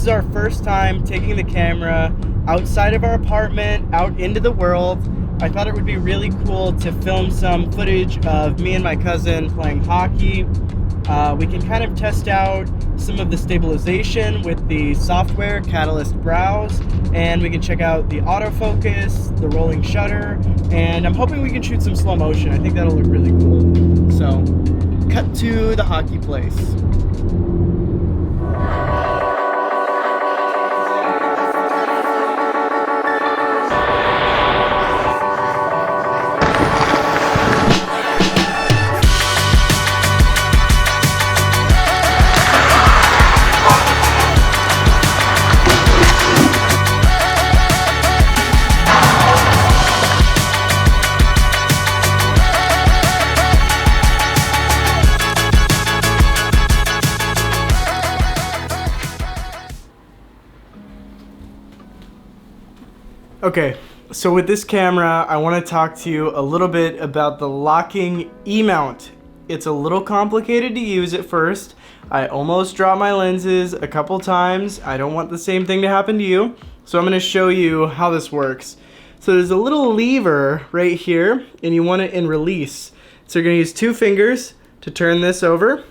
is our first time taking the camera outside of our apartment, out into the world. I thought it would be really cool to film some footage of me and my cousin playing hockey. We can kind of test out some of the stabilization with the software Catalyst Browse, and we can check out the autofocus, the rolling shutter, and I'm hoping we can shoot some slow motion. I think that'll look really cool. So, cut to the hockey place. Okay, so with this camera, I want to talk to you a little bit about the locking E-mount. It's a little complicated to use at first. I almost dropped my lenses a couple times. I don't want the same thing to happen to you, so I'm going to show you how this works. So there's a little lever right here, and you want it in release. So you're going to use 2 fingers to turn this over,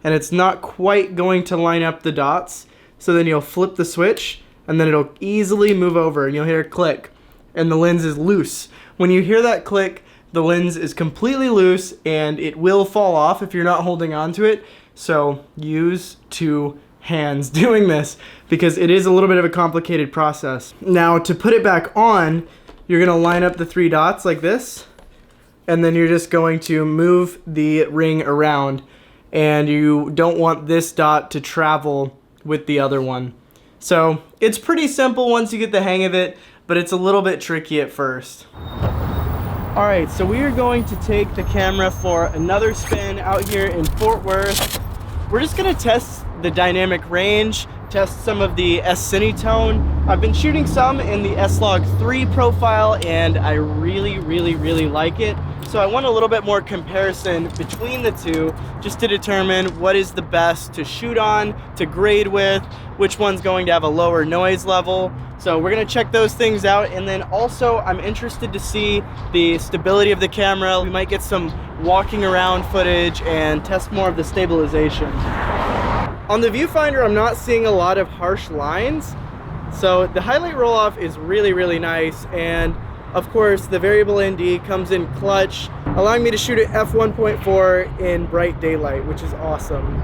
and it's not quite going to line up the dots. So then you'll flip the switch, and then it'll easily move over and you'll hear a click and the lens is loose. When you hear that click, the lens is completely loose and it will fall off if you're not holding on to it. So use 2 hands doing this because it is a little bit of a complicated process. Now to put it back on, you're gonna line up the 3 dots like this, and then you're just going to move the ring around, and you don't want this dot to travel with the other one. So it's pretty simple once you get the hang of it, but it's a little bit tricky at first. All right, so we are going to take the camera for another spin out here in Fort Worth. We're just gonna test the dynamic range, test some of the s-cinetone. I've been shooting some in the S-Log3 profile and I really like it. So I want a little bit more comparison between the two just to determine what is the best to shoot on, to grade with, which one's going to have a lower noise level. So we're gonna check those things out, and then also I'm interested to see the stability of the camera. We might get some walking around footage and test more of the stabilization. On the viewfinder, I'm not seeing a lot of harsh lines. So the highlight roll-off is really nice, and of course the variable ND comes in clutch, allowing me to shoot at f1.4 in bright daylight, which is awesome.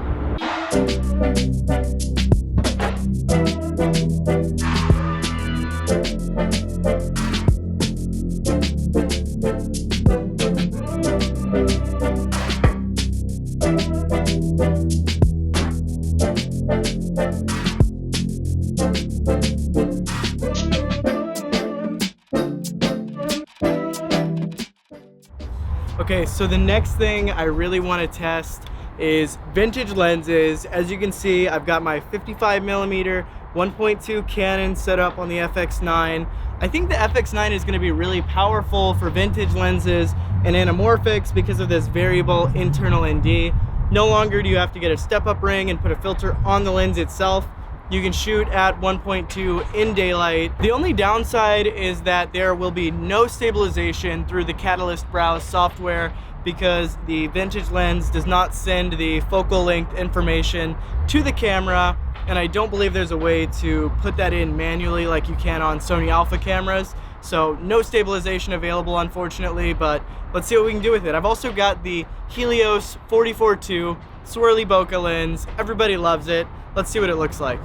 Okay, so the next thing I really want to test is vintage lenses. As you can see, I've got my 55mm 1.2 Canon set up on the FX9. I think the FX9 is going to be really powerful for vintage lenses and anamorphics because of this variable internal ND. No longer do you have to get a step-up ring and put a filter on the lens itself. You can shoot at 1.2 in daylight. The only downside is that there will be no stabilization through the Catalyst Browse software because the vintage lens does not send the focal length information to the camera, and I don't believe there's a way to put that in manually like you can on Sony Alpha cameras. So no stabilization available, unfortunately, but let's see what we can do with it. I've also got the Helios 44-2 swirly bokeh lens. Everybody loves it. Let's see what it looks like.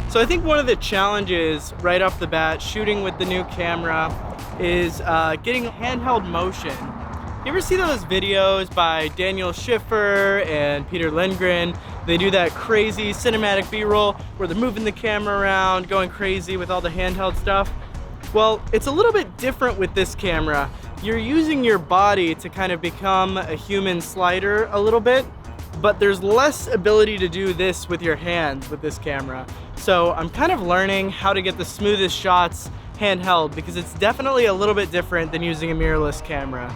So I think one of the challenges right off the bat shooting with the new camera is getting handheld motion. You ever see those videos by Daniel Schiffer and Peter Lindgren? They do that crazy cinematic B-roll where they're moving the camera around, going crazy with all the handheld stuff. Well, it's a little bit different with this camera. you're using your body to kind of become a human slider a little bit, but there's less ability to do this with your hands with this camera. So I'm kind of learning how to get the smoothest shots handheld, because it's definitely a little bit different than using a mirrorless camera.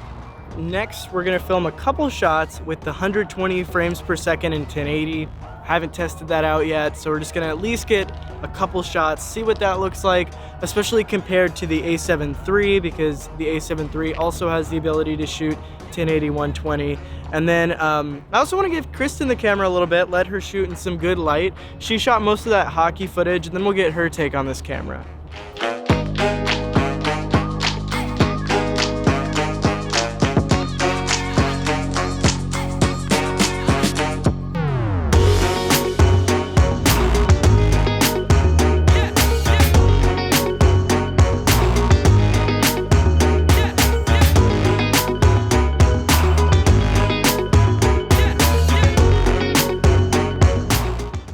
Next, we're gonna film a couple shots with the 120 frames per second in 1080. Haven't tested that out yet, so we're just gonna at least get a couple shots, see what that looks like, especially compared to the a7 III, because the a7 III also has the ability to shoot 1080 120. And then I also want to give Kristen the camera a little bit, let her shoot in some good light. She shot most of that hockey footage, and then we'll get her take on this camera.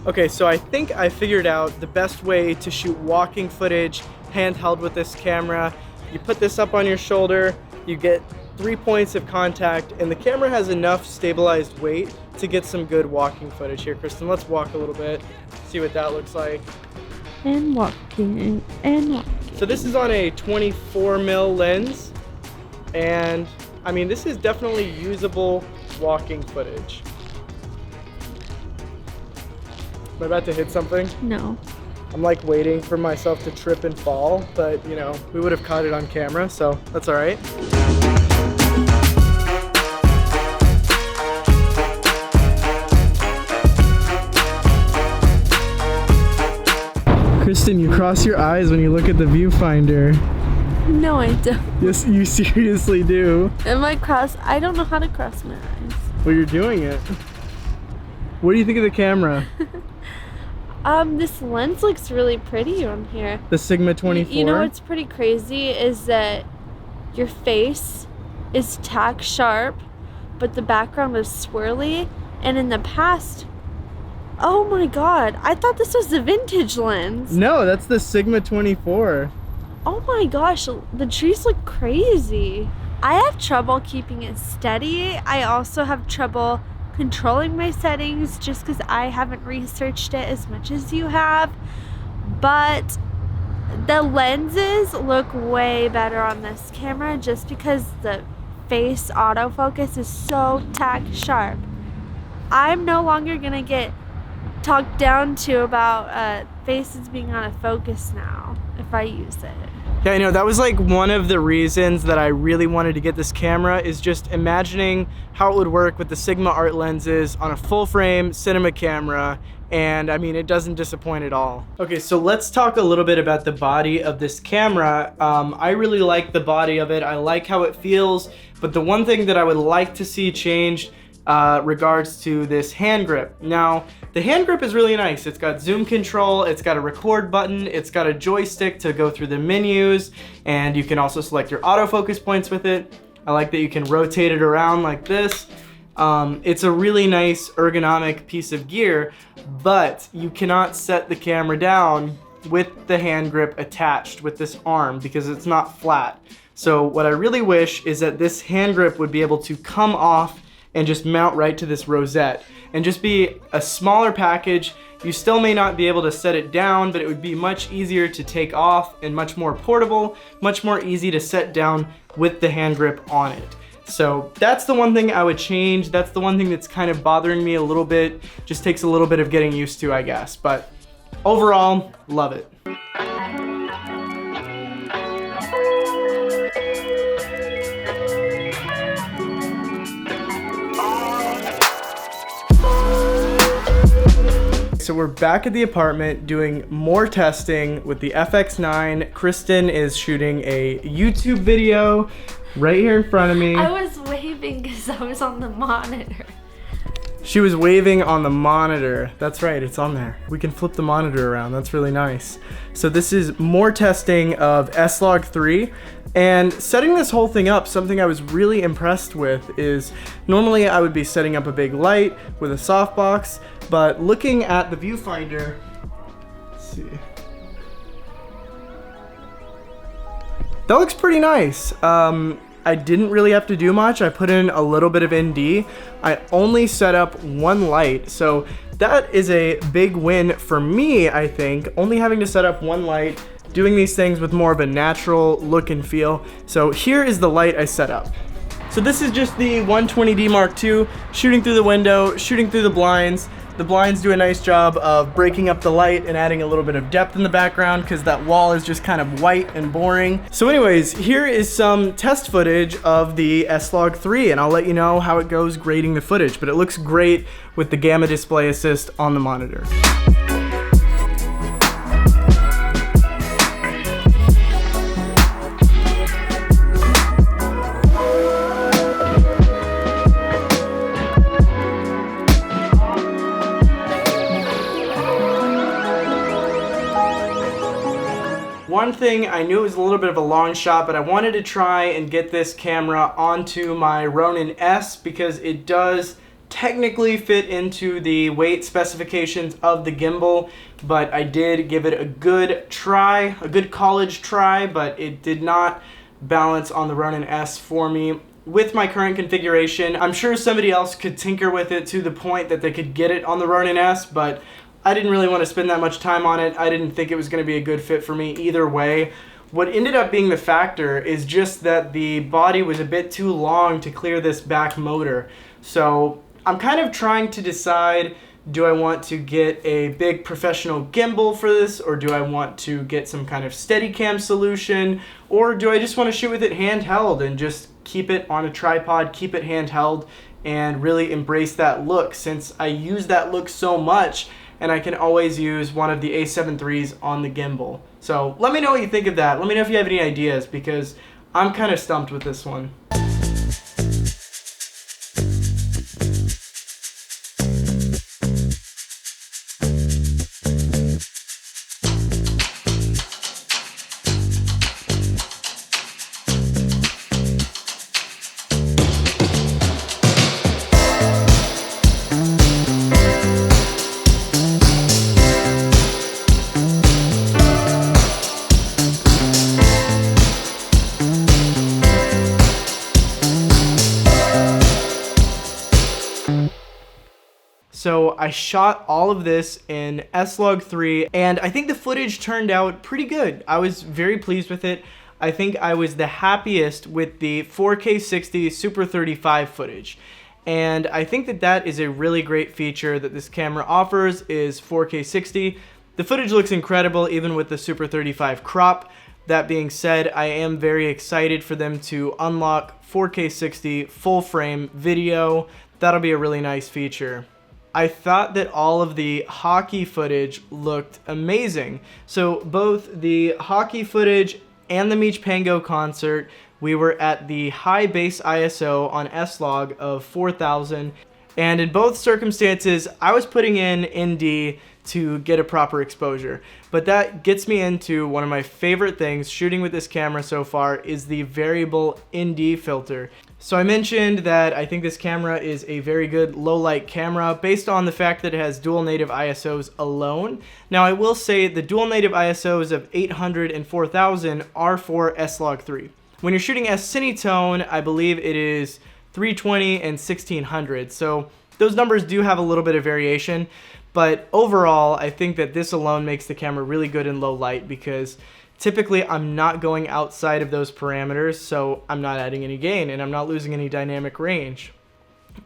Okay, so I think I figured out the best way to shoot walking footage handheld with this camera. You put this up on your shoulder, you get 3 points of contact, and the camera has enough stabilized weight to get some good walking footage. Here, Kristen, let's walk a little bit, see what that looks like. And walking, and walking. So this is on a 24mm lens, and I mean, this is definitely usable walking footage. Am I about to hit something? No. I'm like waiting for myself to trip and fall, but you know, we would have caught it on camera, so that's all right. Kristen, you cross your eyes when you look at the viewfinder. No, I don't. Yes, you seriously do. Am I I don't know how to cross my eyes. Well, you're doing it. What do you think of the camera? This lens looks really pretty on here. The Sigma 24? You know what's pretty crazy is that your face is tack sharp, but the background is swirly. And in the past, oh my God, I thought this was the vintage lens. No, that's the Sigma 24. Oh my gosh, the trees look crazy. I have trouble keeping it steady. I also have trouble controlling my settings just because I haven't researched it as much as you have, but the lenses look way better on this camera just because the face autofocus is so tack sharp. I'm no longer gonna get talked down to about faces being out of focus now if I use it. Yeah, I know, that was like one of the reasons that I really wanted to get this camera, is just imagining how it would work with the Sigma art lenses on a full frame cinema camera, and I mean, it doesn't disappoint at all. Okay, so let's talk a little bit about the body of this camera. I really like the body of it. I like how it feels, but the one thing that I would like to see changed regards to this hand grip. Now, the hand grip is really nice. It's got zoom control, it's got a record button, it's got a joystick to go through the menus, and you can also select your autofocus points with it. I like that you can rotate it around like this. It's a really nice ergonomic piece of gear, but you cannot set the camera down with the hand grip attached with this arm because it's not flat. So what I really wish is that this hand grip would be able to come off and just mount right to this rosette and just be a smaller package. You still may not be able to set it down, but it would be much easier to take off and much more portable, much more easy to set down with the hand grip on it. So that's the one thing I would change. That's the one thing that's kind of bothering me a little bit. Just takes a little bit of getting used to, I guess. But overall, love it. So we're back at the apartment doing more testing with the FX9. Kristen is shooting a YouTube video right here in front of me. I was waving because I was on the monitor. She was waving on the monitor. That's right, it's on there. We can flip the monitor around, that's really nice. So this is more testing of S-Log3. And setting this whole thing up, something I was really impressed with is normally I would be setting up a big light with a softbox, but looking at the viewfinder, let's see. That looks pretty nice. I didn't really have to do much. I put in a little bit of ND. I only set up one light, so that is a big win for me, I think. Only having to set up one light, doing these things with more of a natural look and feel. So here is the light I set up. So this is just the 120D Mark II, shooting through the window, shooting through the blinds. The blinds do a nice job of breaking up the light and adding a little bit of depth in the background because that wall is just kind of white and boring. So anyways, here is some test footage of the S-Log3, and I'll let you know how it goes grading the footage, but it looks great with the Gamma Display Assist on the monitor. One thing, I knew it was a little bit of a long shot, but I wanted to try and get this camera onto my Ronin S because it does technically fit into the weight specifications of the gimbal, but I did give it a good try, a good college try, but it did not balance on the Ronin S for me. With my current configuration, I'm sure somebody else could tinker with it to the point that they could get it on the Ronin S, but I didn't really want to spend that much time on it. I didn't think it was going to be a good fit for me either way. What ended up being the factor is just that the body was a bit too long to clear this back motor. So I'm kind of trying to decide, do I want to get a big professional gimbal for this, or do I want to get some kind of Steadicam solution, or do I just want to shoot with it handheld and just keep it on a tripod, keep it handheld, and really embrace that look, since I use that look so much and I can always use one of the a7 IIIs on the gimbal. So let me know what you think of that. Let me know if you have any ideas, because I'm kind of stumped with this one. So I shot all of this in S-Log3, and I think the footage turned out pretty good. I was very pleased with it. I think I was the happiest with the 4K 60 Super 35 footage. And I think that that is a really great feature that this camera offers, is 4K 60. The footage looks incredible even with the Super 35 crop. That being said, I am very excited for them to unlock 4K 60 full frame video. That'll be a really nice feature. I thought that all of the hockey footage looked amazing. So both the hockey footage and the Meech Pango concert, we were at the high base ISO on S-Log of 4000. And in both circumstances, I was putting in ND to get a proper exposure. But that gets me into one of my favorite things shooting with this camera so far, is the variable ND filter. So I mentioned that I think this camera is a very good low light camera based on the fact that it has dual native ISOs alone. Now I will say the dual native ISOs of 800 and 4000 are for S-Log3. When you're shooting s-cinetone, I believe it is 320 and 1600. So those numbers do have a little bit of variation, but overall I think that this alone makes the camera really good in low light, because typically I'm not going outside of those parameters, so I'm not adding any gain and I'm not losing any dynamic range.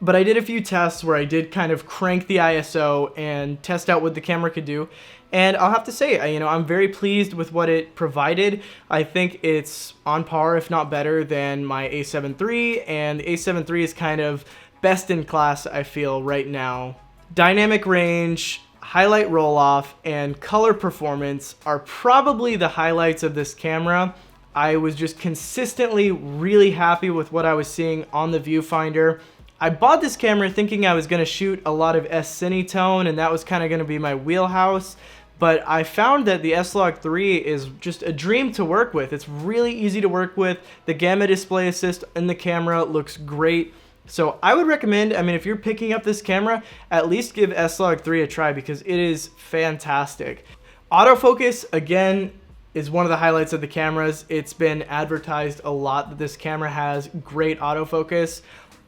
But I did a few tests where I did kind of crank the ISO and test out what the camera could do. And I'll have to say, I'm very pleased with what it provided. I think it's on par, if not better, than my a7 III, and the a7 III is kind of best in class, I feel, right now. Dynamic range, highlight roll-off, and color performance are probably the highlights of this camera. I was just consistently really happy with what I was seeing on the viewfinder. I bought this camera thinking I was going to shoot a lot of s-cinetone, and that was kind of going to be my wheelhouse. But I found that the S-Log3 is just a dream to work with. It's really easy to work with. The Gamma Display Assist in the camera looks great. So I would recommend, if you're picking up this camera, at least give S-Log3 a try, because it is fantastic. Autofocus, again, is one of the highlights of the cameras. It's been advertised a lot that this camera has great autofocus.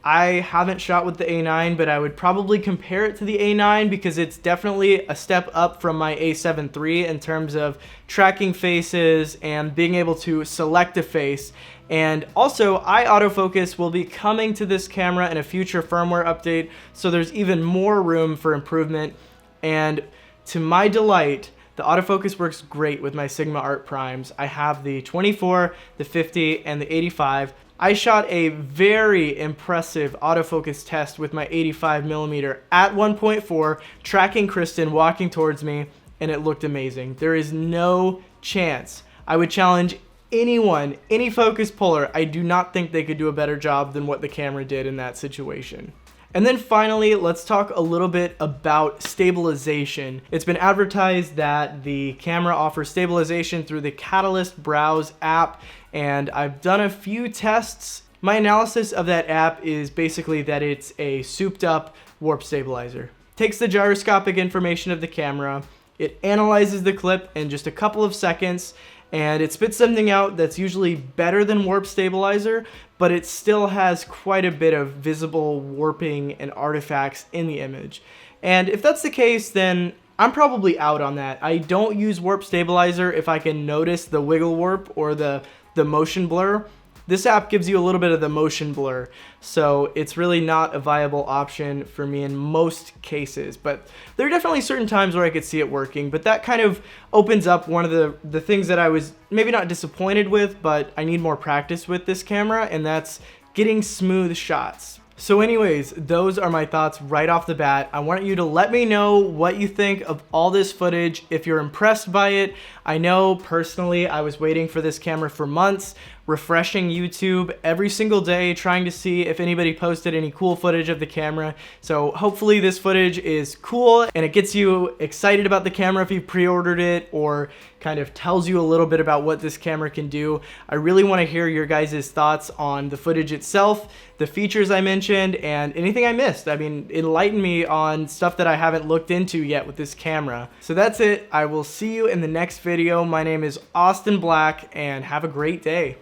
I haven't shot with the A9, but I would probably compare it to the A9 because it's definitely a step up from my A7 III in terms of tracking faces and being able to select a face. And also, eye autofocus will be coming to this camera in a future firmware update, so there's even more room for improvement. And to my delight, the autofocus works great with my Sigma Art Primes. I have the 24, the 50, and the 85. I shot a very impressive autofocus test with my 85mm at 1.4, tracking Kristen walking towards me, and it looked amazing. There is no chance. I would challenge anyone, any focus puller, I do not think they could do a better job than what the camera did in that situation. And then finally, let's talk a little bit about stabilization. It's been advertised that the camera offers stabilization through the Catalyst Browse app, and I've done a few tests. My analysis of that app is basically that it's a souped up warp stabilizer. Takes the gyroscopic information of the camera, it analyzes the clip in just a couple of seconds, and it spits something out that's usually better than warp stabilizer, but it still has quite a bit of visible warping and artifacts in the image. And if that's the case, then I'm probably out on that. I don't use warp stabilizer if I can notice the wiggle warp or the motion blur. This app gives you a little bit of the motion blur, so it's really not a viable option for me in most cases. But there are definitely certain times where I could see it working, but that kind of opens up one of the things that I was maybe not disappointed with, but I need more practice with this camera, and that's getting smooth shots. So anyways, those are my thoughts right off the bat. I want you to let me know what you think of all this footage, if you're impressed by it. I know personally I was waiting for this camera for months, refreshing YouTube every single day, trying to see if anybody posted any cool footage of the camera. So hopefully this footage is cool and it gets you excited about the camera if you pre-ordered it, or kind of tells you a little bit about what this camera can do. I really want to hear your guys' thoughts on the footage itself, the features I mentioned, and anything I missed. I mean, enlighten me on stuff that I haven't looked into yet with this camera. So that's it. I will see you in the next video. My name is Austin Black, and have a great day.